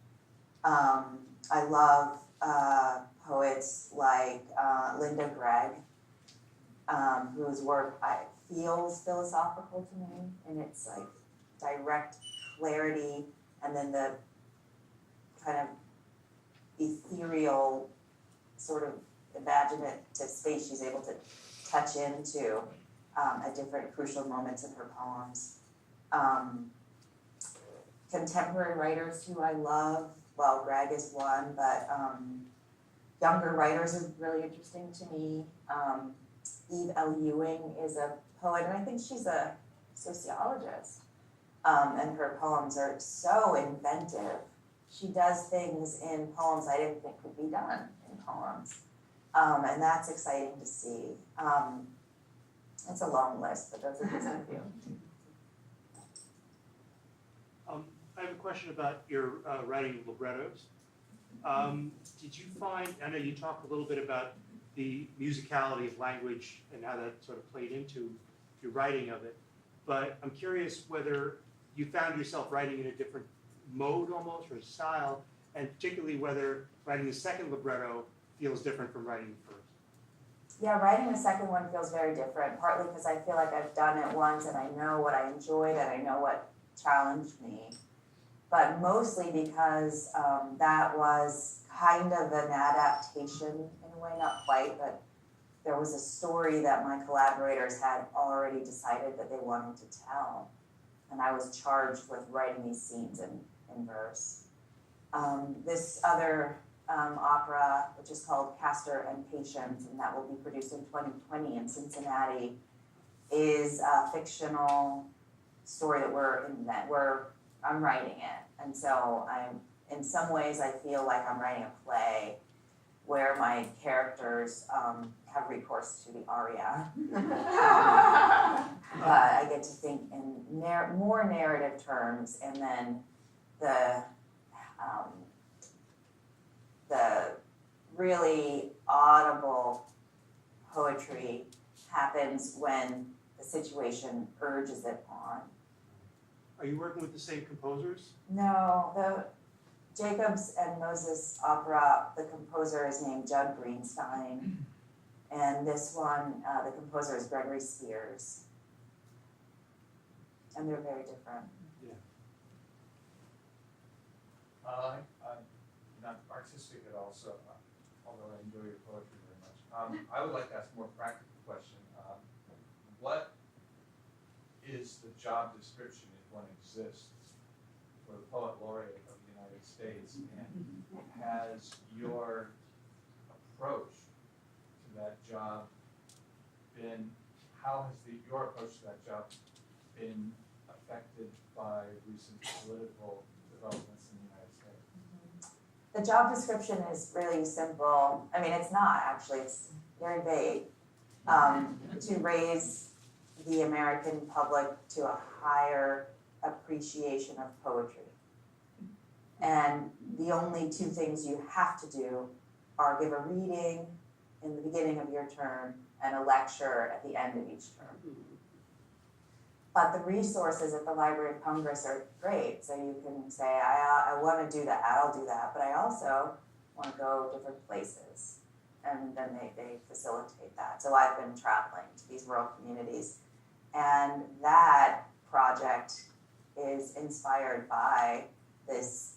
C: I love poets like Linda Gregg, whose work feels philosophical to me, and it's like direct clarity, and then the kind of ethereal sort of imaginative space she's able to touch into at different crucial moments in her poems. Contemporary writers who I love, well, Gregg is one, but younger writers are really interesting to me. Eve L. Ewing is a poet, and I think she's a sociologist. And her poems are so inventive. She does things in poems I didn't think could be done in poems. And that's exciting to see. It's a long list, but those are just a few.
I: I have a question about your writing librettos. Did you find, I know you talked a little bit about the musicality of language and how that sort of played into your writing of it, but I'm curious whether you found yourself writing in a different mode almost, or style, and particularly whether writing the second libretto feels different from writing the first.
C: Yeah, writing the second one feels very different, partly because I feel like I've done it once and I know what I enjoyed and I know what challenged me, but mostly because that was kind of an adaptation in a way, not quite, but there was a story that my collaborators had already decided that they wanted to tell, and I was charged with writing these scenes in verse. This other opera, which is called Castor and Patience, and that will be produced in 2020 in Cincinnati, is a fictional story that I'm writing it. And so in some ways I feel like I'm writing a play where my characters have recourse to the aria. But I get to think in more narrative terms, and then the really audible poetry happens when the situation urges it on.
I: Are you working with the same composers?
C: No, the Jacobs and Moses opera, the composer is named Judd Greenstein, and this one, the composer is Gregory Spears. And they're very different.
J: I'm not artistic at all, so although I enjoy your poetry very much. I would like to ask a more practical question. What is the job description, if one exists, for the Poet Laureate of the United States? And has your approach to that job been, how has your approach to that job been affected by recent political developments in the United States?
C: The job description is really simple. I mean, it's not actually, it's very vague. to raise the American public to a higher appreciation of poetry. And the only two things you have to do are give a reading in the beginning of your term and a lecture at the end of each term. But the resources at the Library of Congress are great, so you can say, I want to do that, I'll do that, but I also want to go different places. And then they facilitate that. So I've been traveling to these rural communities, and that project is inspired by this,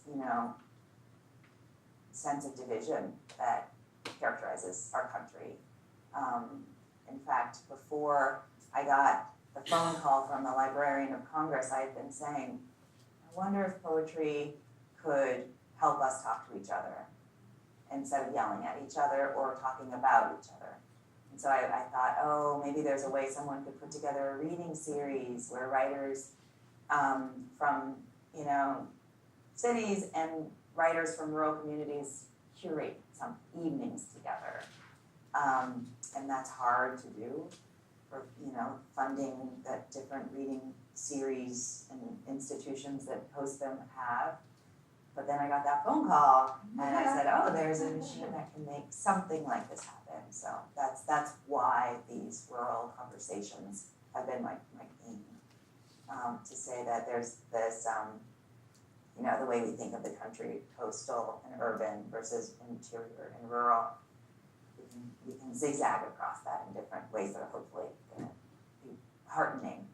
C: sense of division that characterizes our country. In fact, before I got the phone call from the Librarian of Congress, I had been saying, I wonder if poetry could help us talk to each other instead of yelling at each other or talking about each other. And so I thought, oh, maybe there's a way someone could put together a reading series where writers from, cities and writers from rural communities curate some evenings together. And that's hard to do for, funding that different reading series and institutions that host them have. But then I got that phone call and I said, oh, there's a machine that can make something like this happen. So that's why these rural conversations have been my aim. To say that there's this, the way we think of the country, coastal and urban versus interior and rural, we can zigzag across that in different ways that are hopefully going to be heartening.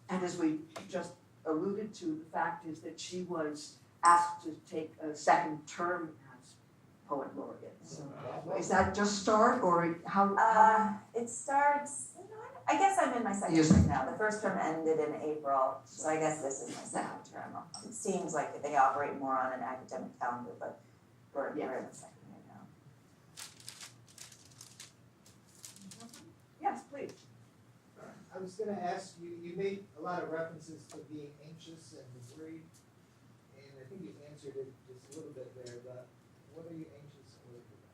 B: And as we just alluded to, the fact is that she was asked to take a second term as poet laureate. So is that just start, or how?
C: It starts, I guess I'm in my second term now. The first term ended in April, so I guess this is my second term. It seems like they operate more on an academic calendar, but we're in the second year now.
B: Yes, please.
K: I was gonna ask you, you made a lot of references to being anxious and worried, and I think you answered it just a little bit there, but what are you anxious or worried about?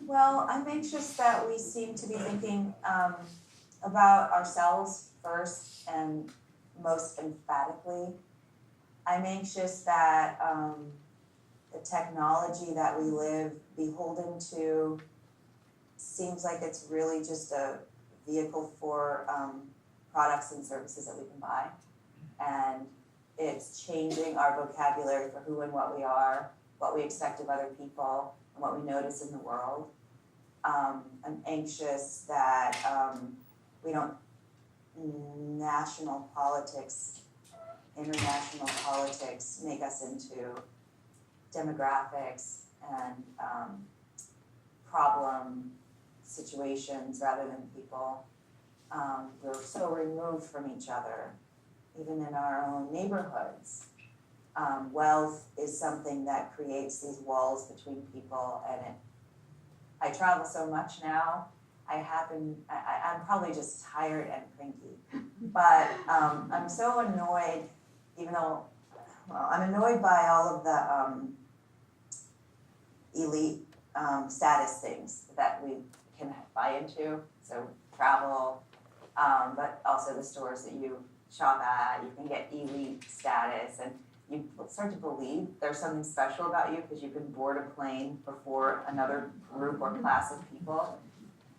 C: Well, I'm anxious that we seem to be thinking about ourselves first and most emphatically. I'm anxious that the technology that we live beholden to seems like it's really just a vehicle for products and services that we can buy. And it's changing our vocabulary for who and what we are, what we expect of other people, and what we notice in the world. I'm anxious that we don't, national politics, international politics make us into demographics and problem situations rather than people. We're so removed from each other, even in our own neighborhoods. Wealth is something that creates these walls between people, and I travel so much now, I'm probably just tired and cranky, but I'm so annoyed, even though, I'm annoyed by all of the elite status things that we can buy into, so travel, but also the stores that you shop at, you can get elite status, and you start to believe there's something special about you because you can board a plane before another group or class of people.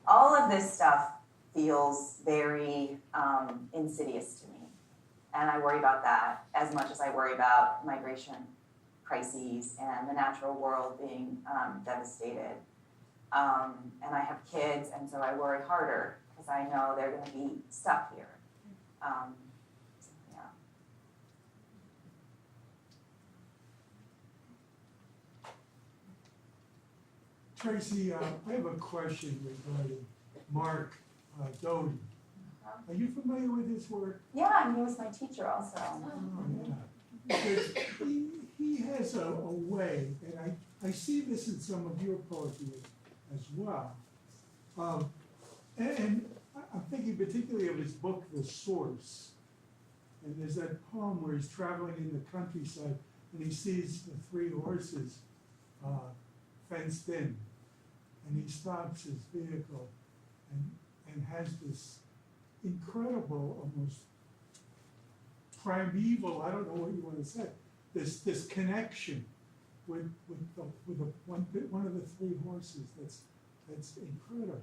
C: All of this stuff feels very insidious to me, and I worry about that as much as I worry about migration crises and the natural world being devastated. And I have kids, and so I worry harder because I know they're going to be stuck here.
L: Tracy, I have a question regarding Mark Doty. Are you familiar with his work?
C: Yeah, and he was my teacher also.
L: Oh, yeah. Because he has a way, and I see this in some of your poetry as well. And I'm thinking particularly of his book, The Source. And there's that poem where he's traveling in the countryside and he sees the three horses fenced in. and he stops his vehicle and has this incredible, almost primeval, I don't know what you want to say, this connection with one of the three horses that's incredible.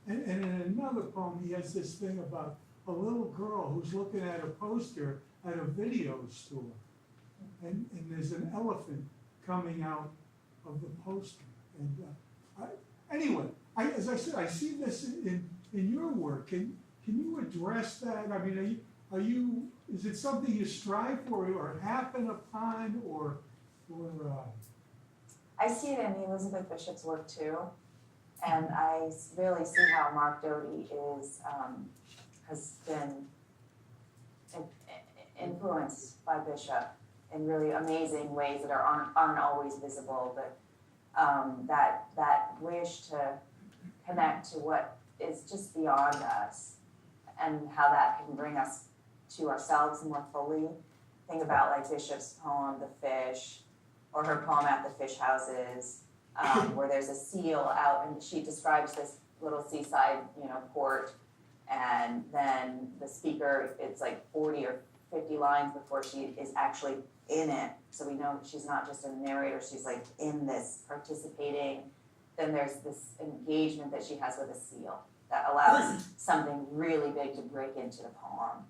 L: And in another poem, he has this thing about a little girl who's looking at a poster at a video store. And there's an elephant coming out of the poster. And anyway, as I said, I see this in your work. Can you address that? I mean, is it something you strive for or happen upon or
C: I see it in Elizabeth Bishop's work too, and I really see how Mark Doty has been influenced by Bishop in really amazing ways that aren't always visible, but that wish to connect to what is just beyond us and how that can bring us to ourselves more fully. Think about like Bishop's poem, The Fish, or her poem At the Fish Houses, where there's a seal out and she describes this little seaside, port, and then the speaker, it's like 40 or 50 lines before she is actually in it. So we know she's not just a narrator, she's like in this, participating. Then there's this engagement that she has with a seal that allows something really big to break into the poem.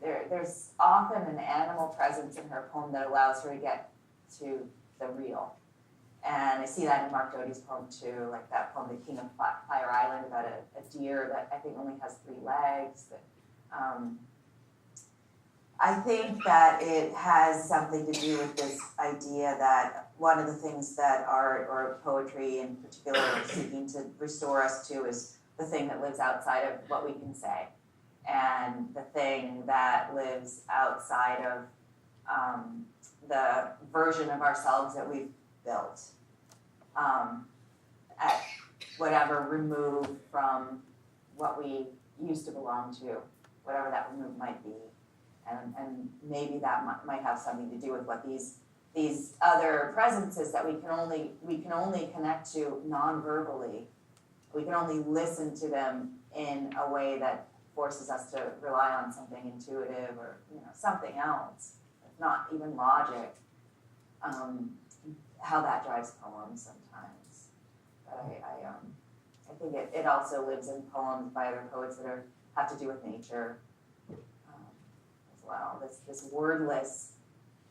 C: There's often an animal presence in her poem that allows her to get to the real. And I see that in Mark Doty's poem too, like that poem, The King of Fire Island, about a deer that I think only has 3 legs. I think that it has something to do with this idea that one of the things that art or poetry in particular is seeking to restore us to is the thing that lives outside of what we can say, and the thing that lives outside of the version of ourselves that we've built, at whatever remove from what we used to belong to, whatever that remove might be. And maybe that might have something to do with what these other presences that we can only connect to non-verbally. We can only listen to them in a way that forces us to rely on something intuitive or something else, if not even logic. How that drives poems sometimes. But I think it also lives in poems by other poets that have to do with nature. Well, this wordless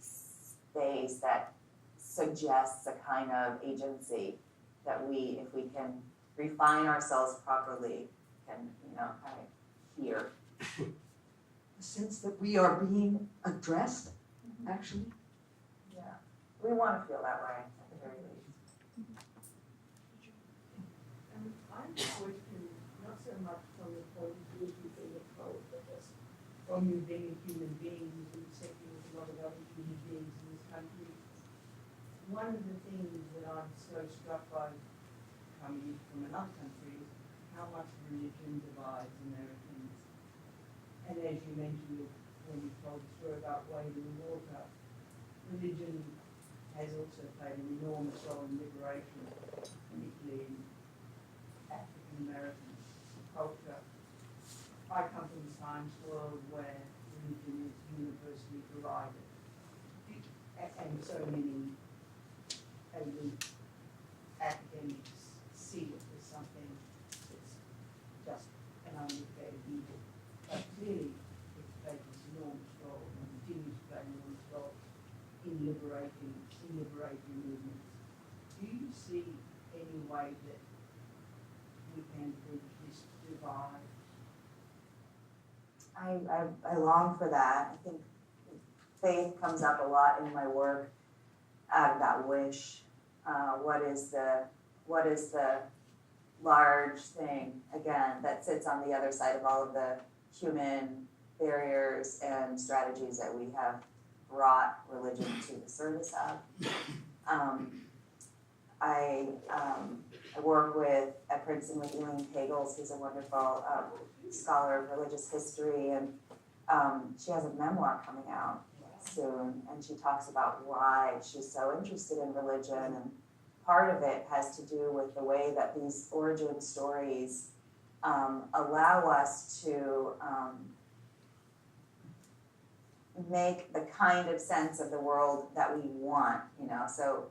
C: space that suggests a kind of agency that we, if we can refine ourselves properly, can kind of hear.
B: The sense that we are being addressed, actually.
C: Yeah, we want to feel that way at the very least.
H: I'm questioning, not so much from the point of view of you being a poet, but just from you being a human being who's intersecting with a lot of other human beings in this country. One of the things that I'm so struck by coming from another country is how much religion divides Americans. And as you mentioned when you told the story about wading in water, religion has also played an enormous role in liberation, particularly in African American culture. I come from a science world where religion is universally derided, and so many elite academics see it as something that's just an uneducated evil. But clearly, it's played this enormous role and continues to play an enormous role in liberating movements. Do you see any way that we can bridge this divide?
C: I long for that. I think faith comes up a lot in my work out of that wish. What is the large thing, again, that sits on the other side of all of the human barriers and strategies that we have brought religion to the service of? I work at Princeton with Elaine Pagels, who's a wonderful scholar of religious history, and she has a memoir coming out soon, and she talks about why she's so interested in religion, and part of it has to do with the way that these origin stories allow us to make the kind of sense of the world that we want, so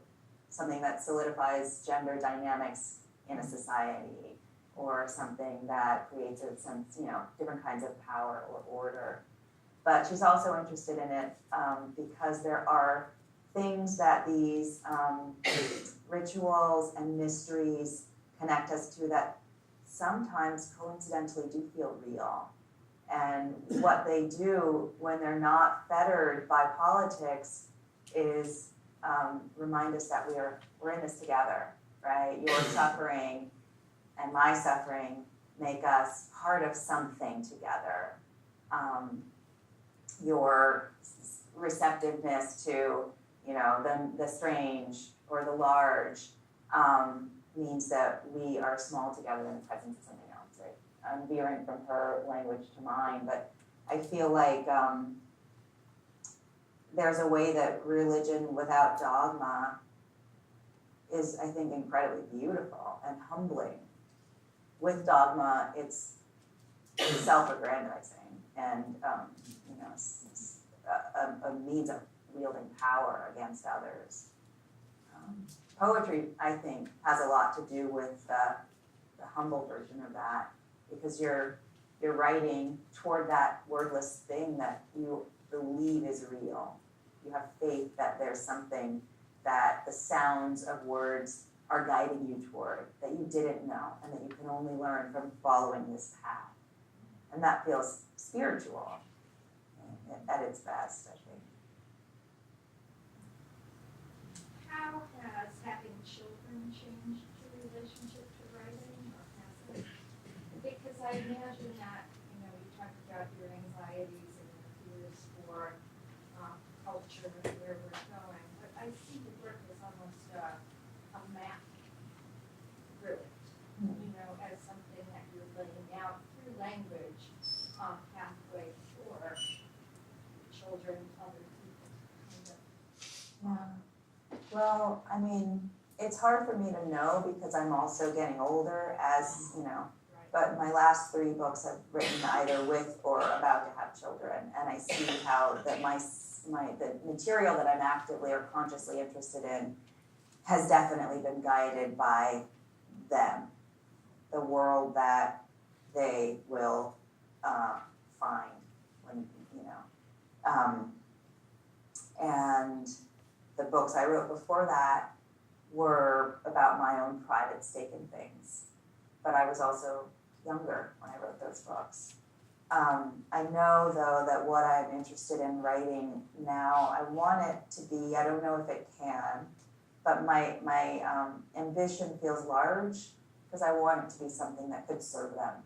C: something that solidifies gender dynamics in a society, or something that creates a sense, different kinds of power or order. But she's also interested in it because there are things that these rituals and mysteries connect us to that sometimes coincidentally do feel real. And what they do when they're not fettered by politics is remind us that we're in this together, right? Your suffering and my suffering make us part of something together. Your receptiveness to, the strange or the large means that we are small together in the presence of something else, right? I'm veering from her language to mine, but I feel like there's a way that religion without dogma is, I think, incredibly beautiful and humbling. With dogma, it's self-aggrandizing and it's a means of wielding power against others. Poetry, I think, has a lot to do with the humble version of that, because you're writing toward that wordless thing that you believe is real. You have faith that there's something that the sounds of words are guiding you toward, that you didn't know, and that you can only learn from following this path. And that feels spiritual at its best, I think.
F: How has having children changed your relationship to writing, or has it? Because I imagine that, you talked about your anxieties and your fears for culture and where we're going, but I see the work as almost a map through it, as something that you're laying out through language, pathway for children, other people.
C: Yeah. Well, I mean, it's hard for me to know because I'm also getting older, as but my last 3 books I've written either with or about to have children, and I see how that the material that I'm actively or consciously interested in has definitely been guided by them, the world that they will find when, and the books I wrote before that were about my own private stake in things, but I was also younger when I wrote those books. I know, though, that what I'm interested in writing now, I want it to be, I don't know if it can, but my ambition feels large because I want it to be something that could serve them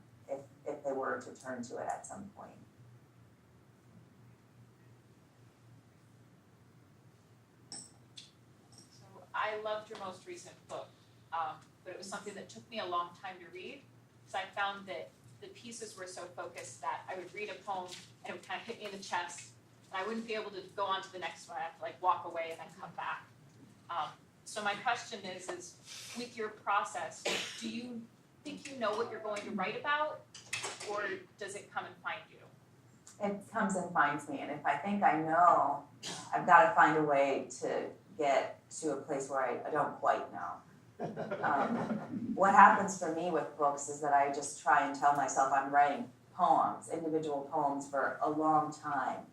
C: if they were to turn to it at some point.
M: So I loved your most recent book, but it was something that took me a long time to read because I found that the pieces were so focused that I would read a poem and it would kind of hit me in the chest, and I wouldn't be able to go on to the next one. I have to walk away and then come back. So my question is with your process, do you think you know what you're going to write about, or does it come and find you?
C: It comes and finds me, and if I think I know, I've got to find a way to get to a place where I don't quite know. What happens for me with books is that I just try and tell myself I'm writing poems, individual poems, for a long time.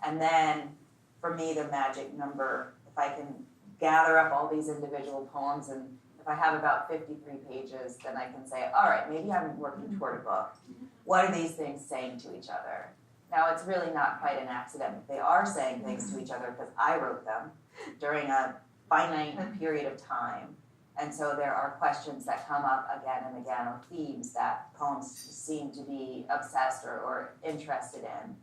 C: And then, for me, the magic number, if I can gather up all these individual poems, and if I have about 53 pages, then I can say, all right, maybe I'm working toward a book. What are these things saying to each other? Now, it's really not quite an accident. They are saying things to each other because I wrote them during a finite period of time. And so there are questions that come up again and again, or themes that poems seem to be obsessed or interested in.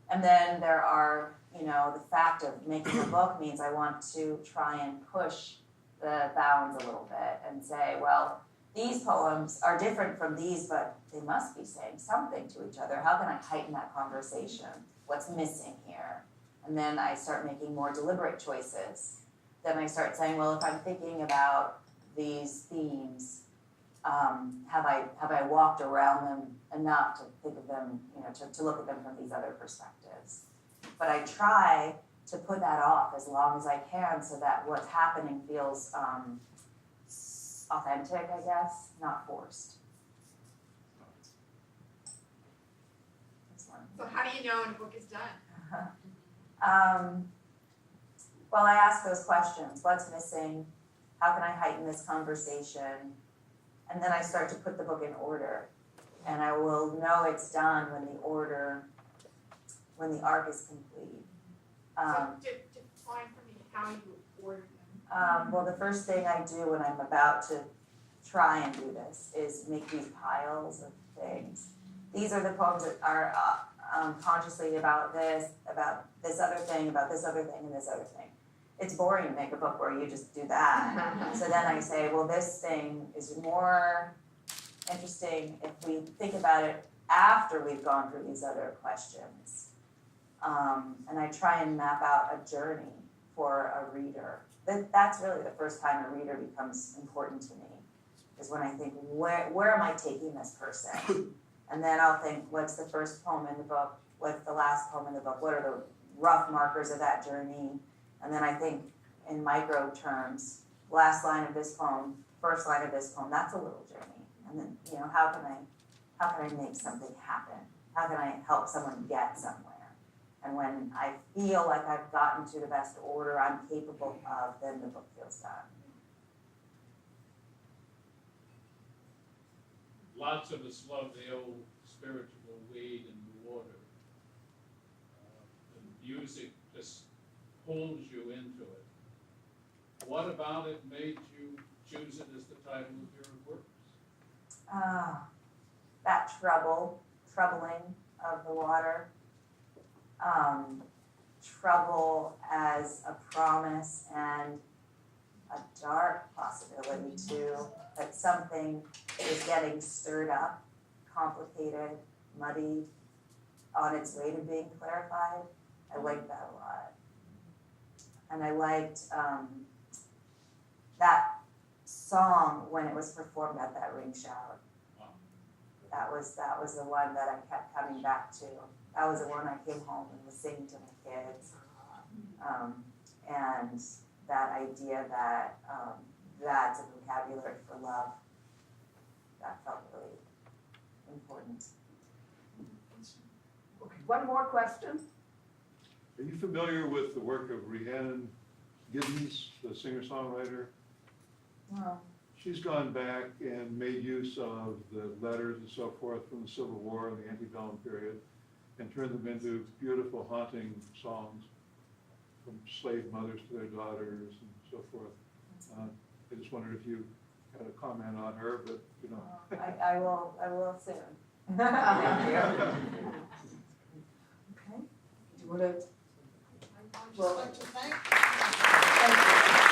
C: And then there are, the fact of making a book means I want to try and push the bounds a little bit and say, well, these poems are different from these, but they must be saying something to each other. How can I heighten that conversation? What's missing here? And then I start making more deliberate choices. then I start saying, well, if I'm thinking about these themes, have I walked around them enough to think of them, to look at them from these other perspectives? But I try to put that off as long as I can so that what's happening feels authentic, I guess, not forced.
N: So how do you know when a book is done?
C: Well, I ask those questions. What's missing? How can I heighten this conversation? And then I start to put the book in order. And I will know it's done when the arc is complete.
N: So define for me how you order them.
C: Well, the first thing I do when I'm about to try and do this is make these piles of things. These are the poems that are consciously about this other thing, about this other thing, and this other thing. It's boring to make a book where you just do that. So then I say, well, this thing is more interesting if we think about it after we've gone through these other questions. And I try and map out a journey for a reader. That's really the first time a reader becomes important to me, is when I think, where am I taking this person? And then I'll think, what's the first poem in the book? What's the last poem in the book? What are the rough markers of that journey? And then I think in micro terms, last line of this poem, first line of this poem, that's a little journey. And then, how can I make something happen? How can I help someone get somewhere? And when I feel like I've gotten to the best order I'm capable of, then the book feels done.
O: Lots of us love the old spiritual wade in the water. The music just pulls you into it. What about it made you choose it as the title of your works?
C: That troubling of the water. Trouble as a promise and a dark possibility too, that something is getting stirred up, complicated, muddied, on its way to being clarified. I liked that a lot. And I liked that song when it was performed at that ring shout. That was the one that I kept coming back to. That was the one I came home and was singing to my kids. And that idea that that's a vocabulary for love, that felt really important.
B: Okay, one more question.
P: Are you familiar with the work of Rhiannon Giddens, the singer-songwriter?
C: No.
P: She's gone back and made use of the letters and so forth from the Civil War and the antebellum period and turned them into beautiful, haunting songs from slave mothers to their daughters and so forth. I just wondered if you had a comment on her, but
C: I will soon.
B: Thank you. Okay. Do you want to?
A: I'd just like to thank
B: Thank you.